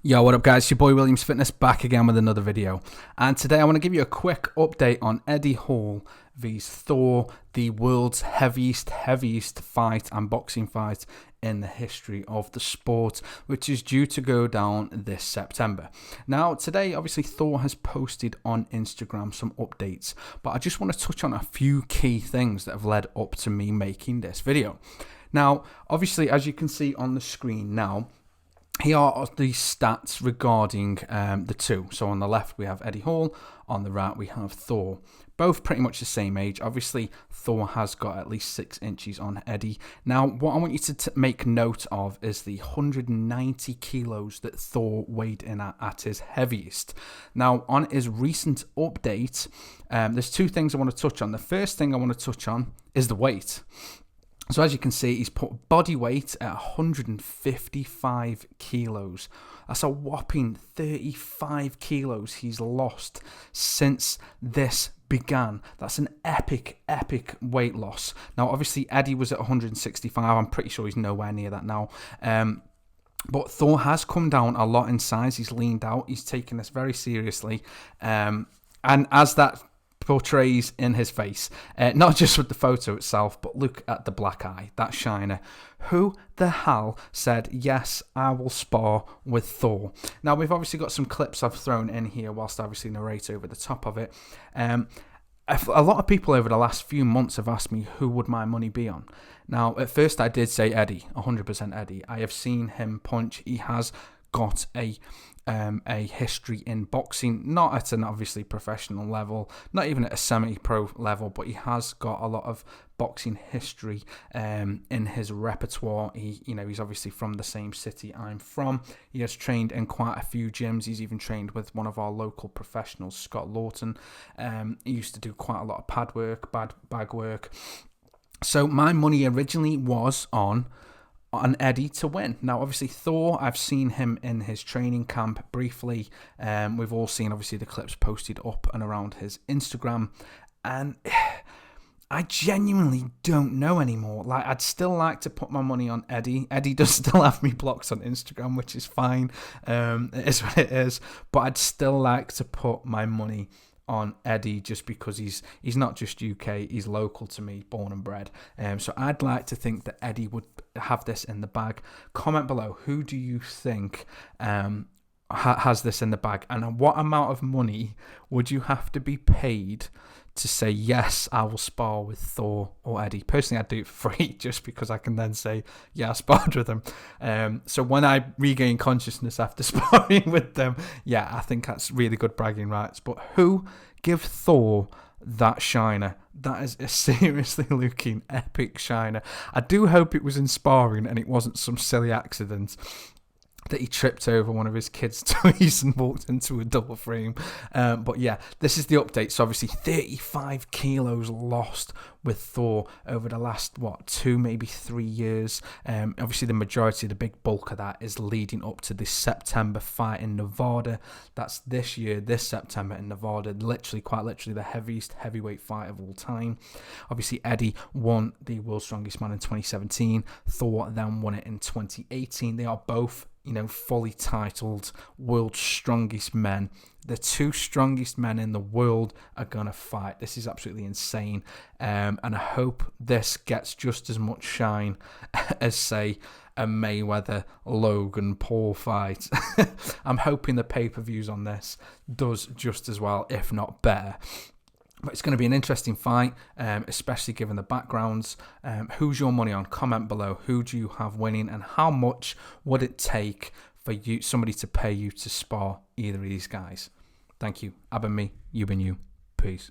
Yo, what up guys, your boy Williams Fitness back again with another video, and today I want to give you a quick update on Eddie Hall vs Thor, the world's heaviest fight and boxing fight in the history of the sport, which is due to go down this September. Now today obviously Thor has posted on Instagram some updates, but I just want to touch on a few key things that have led up to me making this video. Now obviously, as you can see on the screen now, here are the stats regarding the two. So on the left we have Eddie Hall, on the right we have Thor. Both pretty much the same age. Obviously Thor has got at least 6 inches on Eddie. Now what I want you to make note of is the 190 kilos that Thor weighed in at his heaviest. Now on his recent update, there's two things I want to touch on. The first thing I want to touch on is the weight. So as you can see, he's put body weight at 155 kilos. That's a whopping 35 kilos he's lost since this began. That's an epic weight loss. Now, obviously, Eddie was at 165. I'm pretty sure he's nowhere near that now. But Thor has come down a lot in size. He's leaned out. He's taken this very seriously. And as that portrays in his face, not just with the photo itself, but look at the black eye, that shiner. Who the hell said yes, I will spar with Thor? Now we've obviously got some clips I've thrown in here whilst I obviously narrate over the top of it. A lot of people over the last few months have asked me who would my money be on. Now at first I did say Eddie, 100% Eddie. I have seen him punch. He has got a history in boxing, not at an obviously professional level, not even at a semi-pro level, but he has got a lot of boxing history in his repertoire. He's obviously from the same city I'm from. He has trained in quite a few gyms. He's even trained with one of our local professionals, Scott Lawton. He used to do quite a lot of pad work, bag work. So my money originally was on Eddie to win. Now obviously Thor, I've seen him in his training camp briefly. We've all seen obviously the clips posted up and around his Instagram, and I genuinely don't know anymore. Like, I'd still like to put my money on Eddie. Eddie does still have me blocked on Instagram, which is fine. It is what it is, but I'd still like to put my money on Eddie, just because he's not just UK, he's local to me, born and bred. So I'd like to think that Eddie would have this in the bag. Comment below, who do you think has this in the bag, and what amount of money would you have to be paid to say yes, I will spar with Thor or Eddie? Personally, I'd do it for free, just because I can then say, yeah, I sparred with them. So when I regain consciousness after sparring with them, yeah, I think that's really good bragging rights. But who give Thor that shiner? That is a seriously looking epic shiner. I do hope it was in sparring and it wasn't some silly accident that he tripped over one of his kids' toys and walked into a double frame. But yeah, this is the update. So obviously 35 kilos lost with Thor over the last, 2, maybe 3 years. Obviously the majority of the big bulk of that is leading up to this September fight in Nevada. That's this year, this September in Nevada. Quite literally the heaviest heavyweight fight of all time. Obviously Eddie won the World's Strongest Man in 2017. Thor then won it in 2018. They are both fully titled World's Strongest Men. The two strongest men in the world are going to fight. This is absolutely insane. And I hope this gets just as much shine as, say, a Mayweather-Logan Paul fight. I'm hoping the pay-per-views on this does just as well, if not better. But it's going to be an interesting fight, especially given the backgrounds. Who's your money on? Comment below. Who do you have winning, and how much would it take for somebody to pay you to spar either of these guys? Thank you. I've been me. You've been you. Peace.